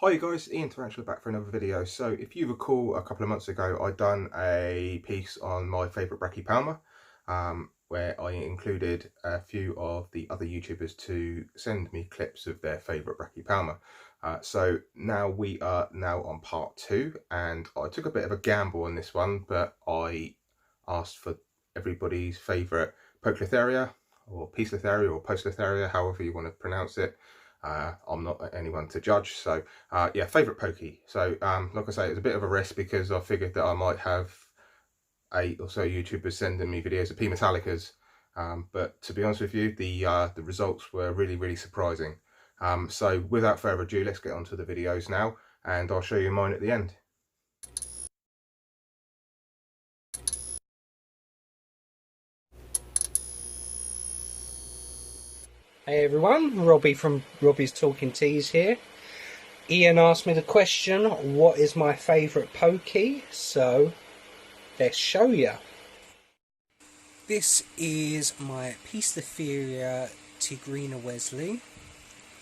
Hi you guys, Ian Tarantula back for another video. So if you recall, a couple of months ago I'd done a piece on my favourite Brachypelma, where I included a few of the other YouTubers to send me clips of their favourite Brachypelma. So now we are on part 2, and I took a bit of a gamble on this one, but I asked for everybody's favourite Poecilotheria or Poecilotheria, however you want to pronounce it. I'm not anyone to judge, so yeah, favourite pokey. So like I say, it's a bit of a risk because I figured that I might have 8 or so YouTubers sending me videos of P Metallicas, but to be honest with you, the results were really surprising. So without further ado, let's get on to the videos now, and I'll show you mine at the end. Hey everyone, Robbie from RobbiesTalkingTs here. Ian asked me the question, what is my favourite pokey? So, let's show you. This is my Poecilotheria tigrina Wesley.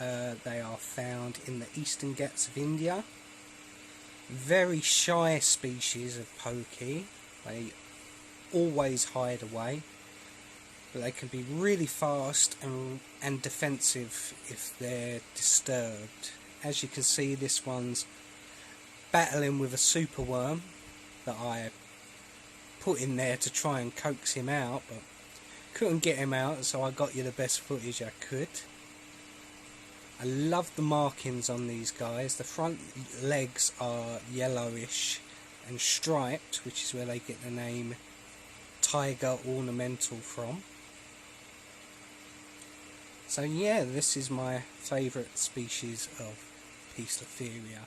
They are found in the eastern Ghats of India. Very shy species of pokey. They always hide away. But they can be really fast and defensive if they're disturbed. As you can see, this one's battling with a superworm that I put in there to try and coax him out, but couldn't get him out, so I got you the best footage I could. I love the markings on these guys. The front legs are yellowish and striped, which is where they get the name Tiger Ornamental from. So yeah, this is my favourite species of Poecilotheria.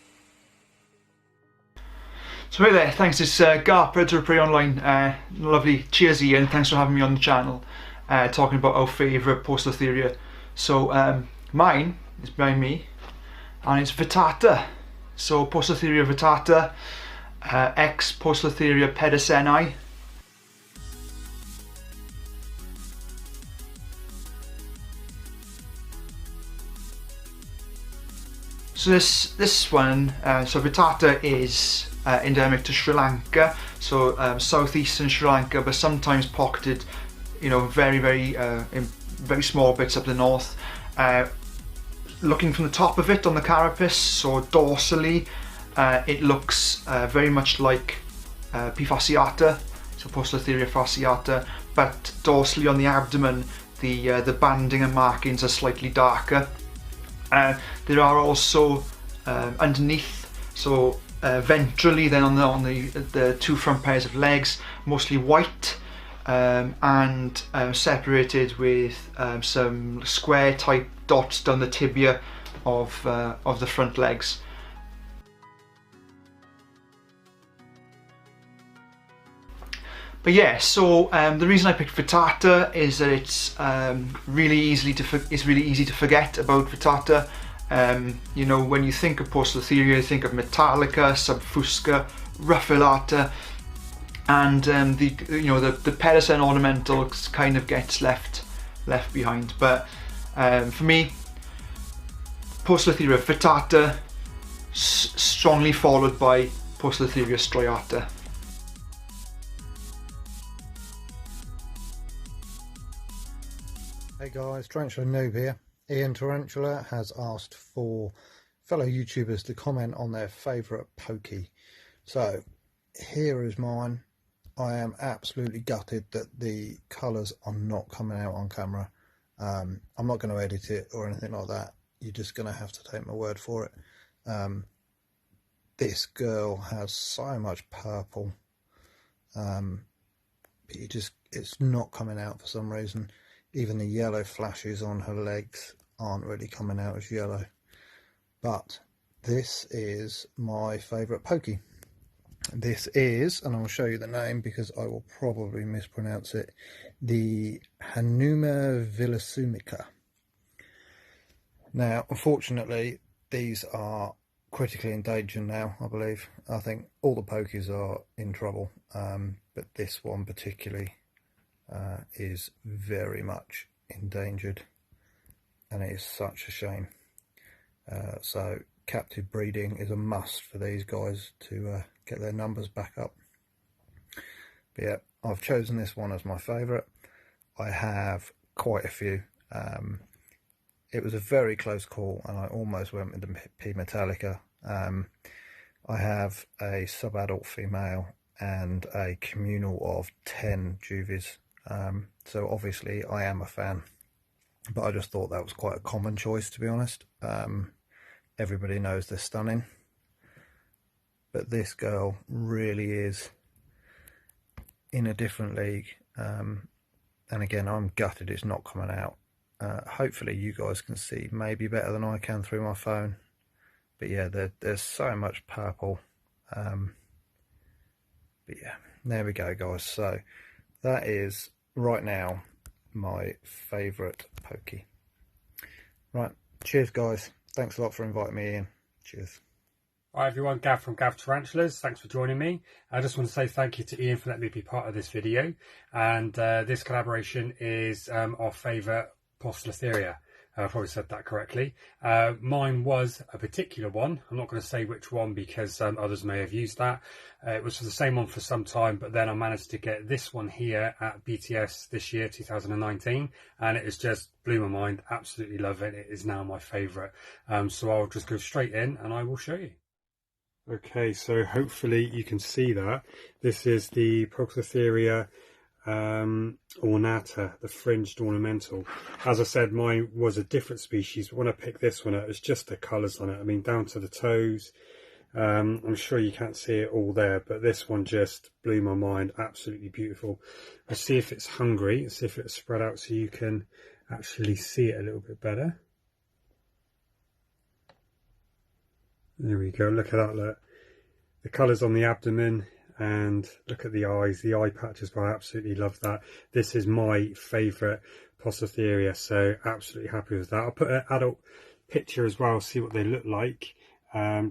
So hey there, thanks, it's Gar, PredatorOrPrey online. Lovely, cheers Ian, thanks for having me on the channel, talking about our favourite Poecilotheria. So mine is behind me, and it's Vittata. So Poecilotheria vittata, ex Poecilotheria pediceni. So this one, so Vittata is endemic to Sri Lanka, so southeastern Sri Lanka, but sometimes pocketed, you know, in very small bits up the north. Looking from the top of it on the carapace, so dorsally, it looks very much like P. fasciata, so Poecilotheria fasciata, but dorsally on the abdomen, the banding and markings are slightly darker. There are also underneath, so ventrally, then on the two front pairs of legs, mostly white, and separated with some square type dots down the tibia of the front legs. But yeah, so the reason I picked Vittata is that it's really easy to forget about Vittata. You know, when you think of Poecilotheria, you think of Metallica, Subfusca, Ruffulata, and the pedicen ornamental kind of gets left behind. But for me, Poecilotheria Vittata, strongly followed by Poecilotheria striata. Hey guys, Tarantula Noob here. Ian Tarantula has asked for fellow YouTubers to comment on their favourite pokey. So here is mine. I am absolutely gutted that the colours are not coming out on camera. I'm not going to edit it or anything like that. You're just going to have to take my word for it. This girl has so much purple, but it's not coming out for some reason. Even the yellow flashes on her legs aren't really coming out as yellow. But this is my favourite pokey. This is, and I'll show you the name because I will probably mispronounce it, the Hanuma villasumica. Now, unfortunately, these are critically endangered now, I believe. I think all the pokies are in trouble, but this one particularly is very much endangered, and it is such a shame. So captive breeding is a must for these guys to get their numbers back up. But yeah, I've chosen this one as my favourite. I have quite a few. It was a very close call and I almost went with the P. Metallica. I have a sub-adult female and a communal of 10 juvies. So obviously I am a fan, but I just thought that was quite a common choice, to be honest. Everybody knows they're stunning, but this girl really is in a different league. And again, I'm gutted it's not coming out. Hopefully you guys can see maybe better than I can through my phone. But yeah, there's so much purple. But yeah, there we go, guys. So that is right now my favourite pokey. Right, cheers guys. Thanks a lot for inviting me in. Cheers. Hi everyone, Gav from Gav Tarantulas. Thanks for joining me. I just want to say thank you to Ian for letting me be part of this video. And this collaboration is our favourite Poecilotheria. I probably said that correctly. Mine was a particular one. I'm not going to say which one because others may have used that. It was the same one for some time, but then I managed to get this one here at BTS this year, 2019, and it has just blew my mind. Absolutely love it. It is now my favourite. So I'll just go straight in and I will show you. Okay, so hopefully you can see that. This is the Poecilotheria ornata, the fringed ornamental. As I said, mine was a different species, but when I picked this one up, it's just the colours on it. I mean, down to the toes. I'm sure you can't see it all there, but this one just blew my mind. Absolutely beautiful. Let's see if it's hungry. Let's see if it's spread out so you can actually see it a little bit better. There we go. Look at that. Look, the colours on the abdomen. And look at the eyes, the eye patches, but I absolutely love that. This is my favourite Poecilotheria, so absolutely happy with that. I'll put an adult picture as well, see what they look like,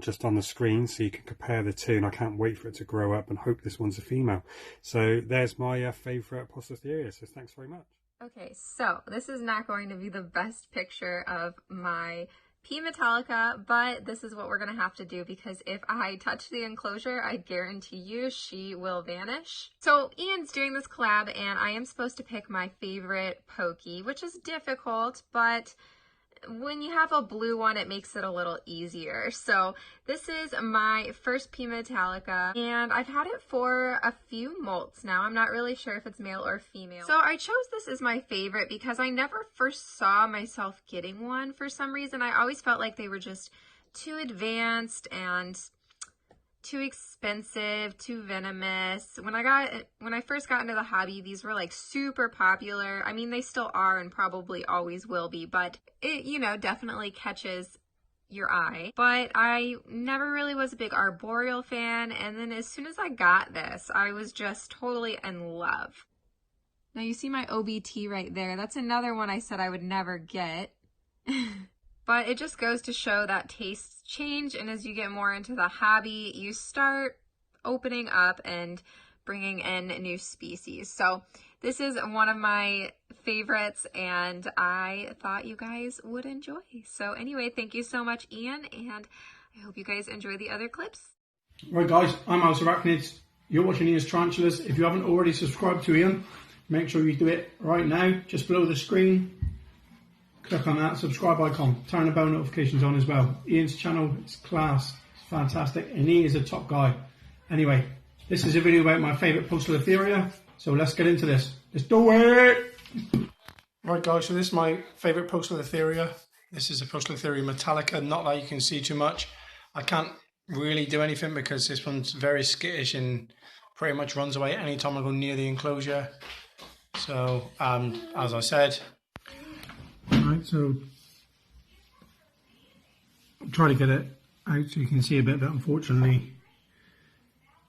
just on the screen so you can compare the two, and I can't wait for it to grow up and hope this one's a female. So there's my favourite Poecilotheria, so thanks very much. Okay, so this is not going to be the best picture of my P. Metallica, but this is what we're going to have to do because if I touch the enclosure, I guarantee you she will vanish. So Ian's doing this collab and I am supposed to pick my favorite pokey, which is difficult, but when you have a blue one, it makes it a little easier. So this is my first P. Metallica and I've had it for a few molts now. I'm not really sure if it's male or female. So I chose this as my favorite because I never first saw myself getting one for some reason. I always felt like they were just too advanced and too expensive, too venomous. When I first got into the hobby, these were like super popular. I mean, they still are and probably always will be, but it, you know, definitely catches your eye. But I never really was a big arboreal fan, and then as soon as I got this, I was just totally in love. Now you see my OBT right there. That's another one I said I would never get. But it just goes to show that tastes change, and as you get more into the hobby, you start opening up and bringing in new species. So this is one of my favorites, and I thought you guys would enjoy. So anyway, thank you so much, Ian, and I hope you guys enjoy the other clips. Right guys, I'm Als Arachnids. You're watching Ian's Tarantulas. If you haven't already subscribed to Ian, make sure you do it right now, just below the screen. Click on that subscribe icon, turn the bell notifications on as well. Ian's channel is class, it's fantastic, and he is a top guy. Anyway, this is a video about my favourite Poecilotheria, so let's get into this. Let's do it! Right guys, so this is my favourite Poecilotheria. This is a Poecilotheria Metallica, not that you can see too much. I can't really do anything because this one's very skittish and pretty much runs away anytime I go near the enclosure. So, as I said, right, so I'll try to get it out so you can see a bit, but unfortunately,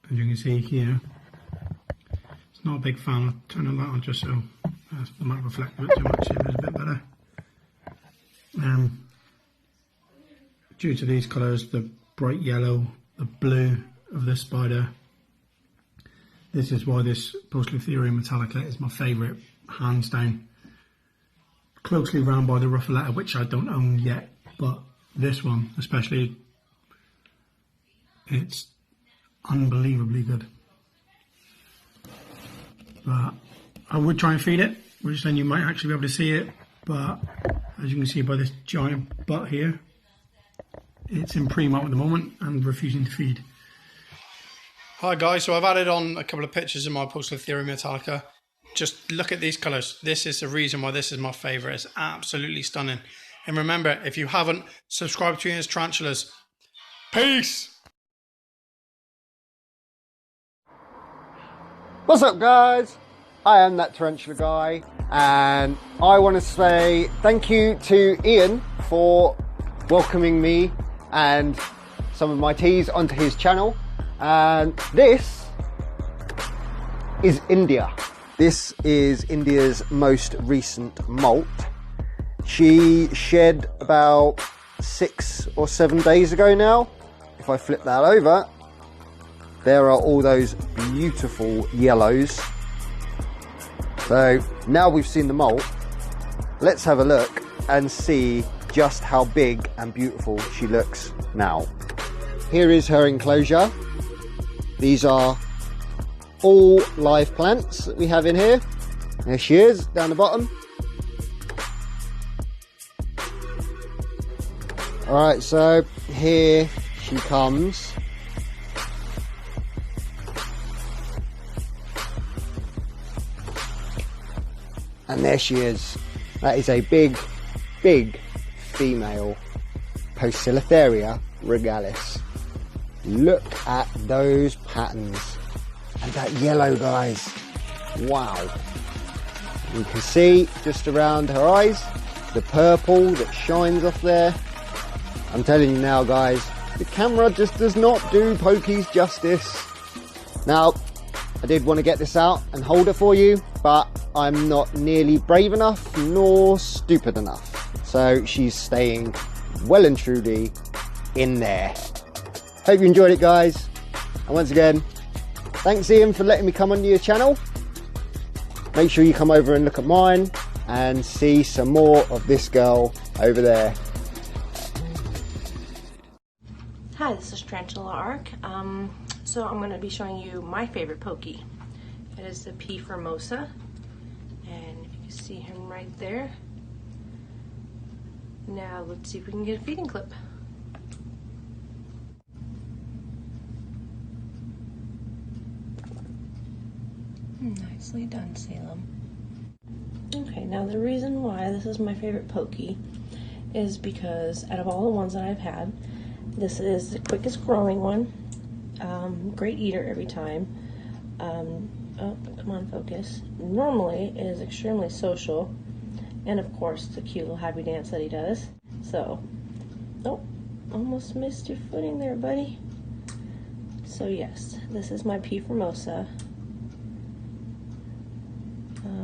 as you can see here, it's not a big fan. I'll turn the light on just so it might reflect a bit too much, it is a bit better. Due to these colours, the bright yellow, the blue of this spider, this is why this Poecilotheria Metallica is my favourite, hands down. Closely round by the Ruffaletta, which I don't own yet, but this one, especially It's unbelievably good. But I would try and feed it, which then you might actually be able to see it. But as you can see by this giant butt here, it's in primo at the moment and refusing to feed. Hi guys, so I've added on a couple of pictures of my Poecilotheria metallica. Just look at these colours. This is the reason why this is my favourite. It's absolutely stunning. And remember, if you haven't, subscribe to Ian's Tarantulas. Peace! What's up guys? I am that Tarantula Guy, and I want to say thank you to Ian for welcoming me and some of my teas onto his channel. And this is India. This is India's most recent molt. She shed about 6 or 7 days ago now. If I flip that over, there are all those beautiful yellows. So now we've seen the molt, let's have a look and see just how big and beautiful she looks now. Here is her enclosure. These are all live plants that we have in here. There she is, down the bottom. Alright, so here she comes. And there she is. That is a big, big female Poecilotheria regalis. Look at those patterns. And that yellow, guys. Wow. You can see just around her eyes, the purple that shines off there. I'm telling you now, guys, the camera just does not do pokies justice. Now, I did want to get this out and hold it for you, but I'm not nearly brave enough nor stupid enough. So she's staying well and truly in there. Hope you enjoyed it, guys. And once again, thanks Ian for letting me come onto your channel. Make sure you come over and look at mine and see some more of this girl over there. Hi, this is Tarantula Ark. So I'm going to be showing you my favorite pokey. It is the P. formosa, and if you can see him right there. Now let's see if we can get a feeding clip. Nicely done, Salem. Okay, now the reason why this is my favorite pokey is because out of all the ones that I've had, this is the quickest growing one. Great eater every time. Oh, come on, focus. Normally it is extremely social, and of course the cute little happy dance that he does. So, oh, almost missed your footing there, buddy. So yes, this is my P. formosa.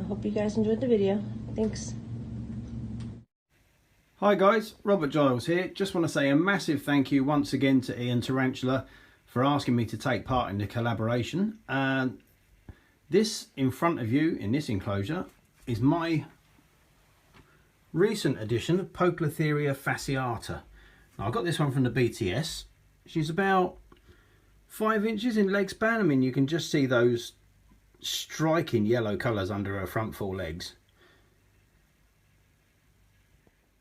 Hope you guys enjoyed the video. Thanks. Hi guys, Robert Giles here. Just want to say a massive thank you once again to Ian Tarantula for asking me to take part in the collaboration. This in front of you in this enclosure is my recent edition of Poecilotheria fasciata. Now, I got this one from the BTS. She's about 5 inches in leg span. I mean, you can just see those striking yellow colours under her front 4 legs.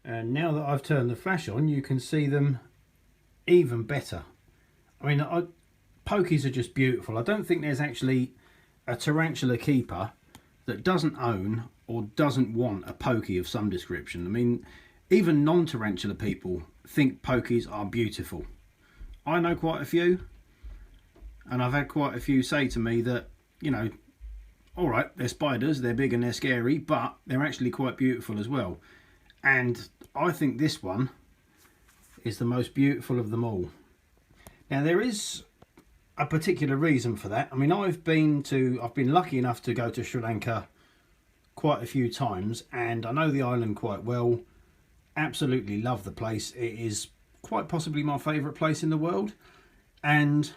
And now that I've turned the flash on, you can see them even better. I mean, pokies are just beautiful. I don't think there's actually a tarantula keeper that doesn't own or doesn't want a pokey of some description. I mean, even non-tarantula people think pokies are beautiful. I know quite a few, and I've had quite a few say to me that, you know, all right, they're spiders, they're big and they're scary, but they're actually quite beautiful as well. And I think this one is the most beautiful of them all. Now, there is a particular reason for that. I mean, I've been lucky enough to go to Sri Lanka quite a few times, and I know the island quite well. Absolutely love the place. It is quite possibly my favourite place in the world. And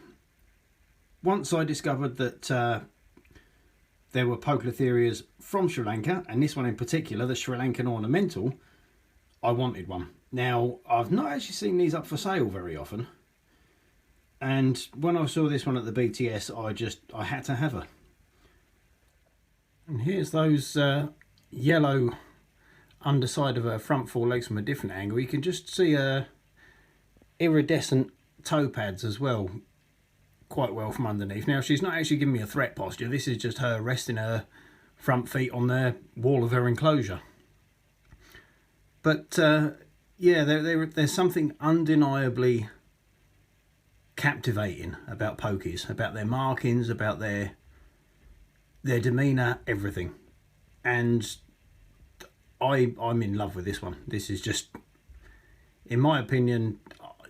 once I discovered that there were Poecilotherias from Sri Lanka, and this one in particular, the Sri Lankan ornamental, I wanted one. Now, I've not actually seen these up for sale very often, And when I saw this one at the BTS, I had to have her. And here's those yellow underside of her front forelegs from a different angle. You can just see her iridescent toe pads as well, quite well from underneath. Now, she's not actually giving me a threat posture. This is just her resting her front feet on the wall of her enclosure. But yeah, there's something undeniably captivating about pokies, about their markings, about their demeanour, everything. And I'm in love with this one. This is just, in my opinion,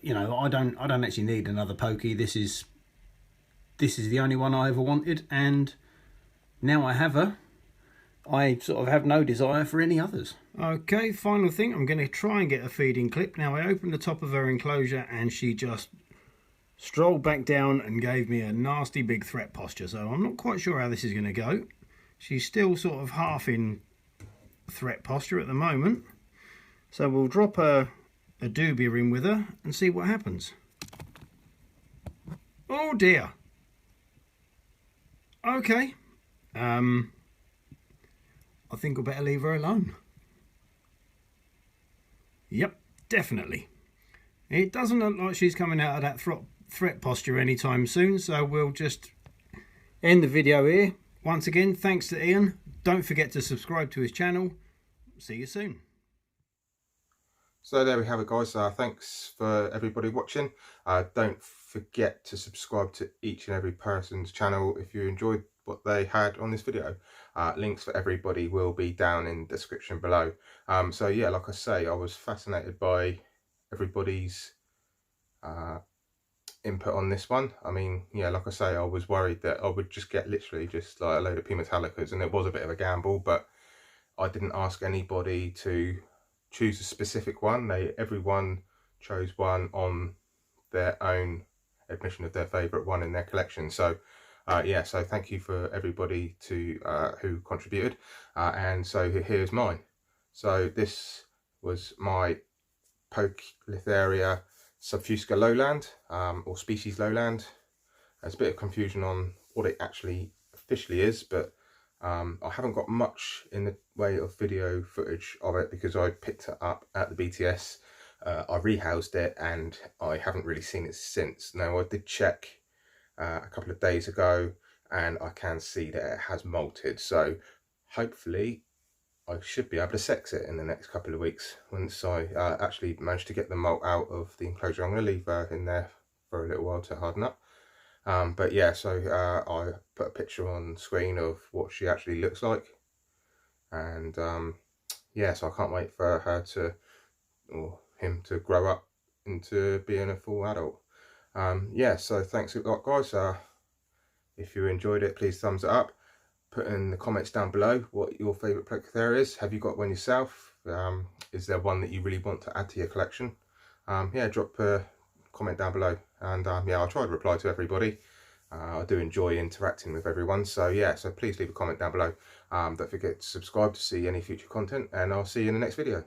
you know, I don't actually need another pokey. This is the only one I ever wanted, and now I have her, I sort of have no desire for any others. Okay, final thing, I'm going to try and get a feeding clip. Now, I opened the top of her enclosure and she just strolled back down and gave me a nasty big threat posture, so I'm not quite sure how this is going to go. She's still sort of half in threat posture at the moment, so we'll drop a dubia in with her and see what happens. Oh dear. Okay. I think I'll better leave her alone. Yep, definitely. It doesn't look like she's coming out of that threat posture anytime soon, so we'll just end the video here. Once again, thanks to Ian. Don't forget to subscribe to his channel. See you soon. So there we have it, guys. Thanks for everybody watching. Don't forget to subscribe to each and every person's channel if you enjoyed what they had on this video. Links for everybody will be down in the description below. So yeah, like I say, I was fascinated by everybody's input on this one. I mean, yeah, like I say, I was worried that I would just get literally just like a load of P Metallicas, and it was a bit of a gamble, but I didn't ask anybody to choose a specific one. Everyone chose one on their own admission of their favourite one in their collection. So yeah, so thank you for everybody who contributed, and so here's mine. So this was my Poecilotheria subfusca lowland, or species lowland. There's a bit of confusion on what it actually officially is, but I haven't got much in the way of video footage of it because I picked it up at the BTS. I rehoused it and I haven't really seen it since. Now, I did check a couple of days ago and I can see that it has molted, so hopefully I should be able to sex it in the next couple of weeks once I actually manage to get the molt out of the enclosure. I'm going to leave her in there for a little while to harden up. But yeah, so I put a picture on screen of what she actually looks like, and yeah, so I can't wait for her to, or him to, grow up into being a full adult. Yeah, so thanks a lot, guys. If you enjoyed it, please thumbs it up. Put in the comments down below what your favourite Poecilotheria is. Have you got one yourself? Is there one that you really want to add to your collection? Yeah, drop a comment down below, and yeah, I'll try to reply to everybody. I do enjoy interacting with everyone, so yeah, so please leave a comment down below. Don't forget to subscribe to see any future content, and I'll see you in the next video.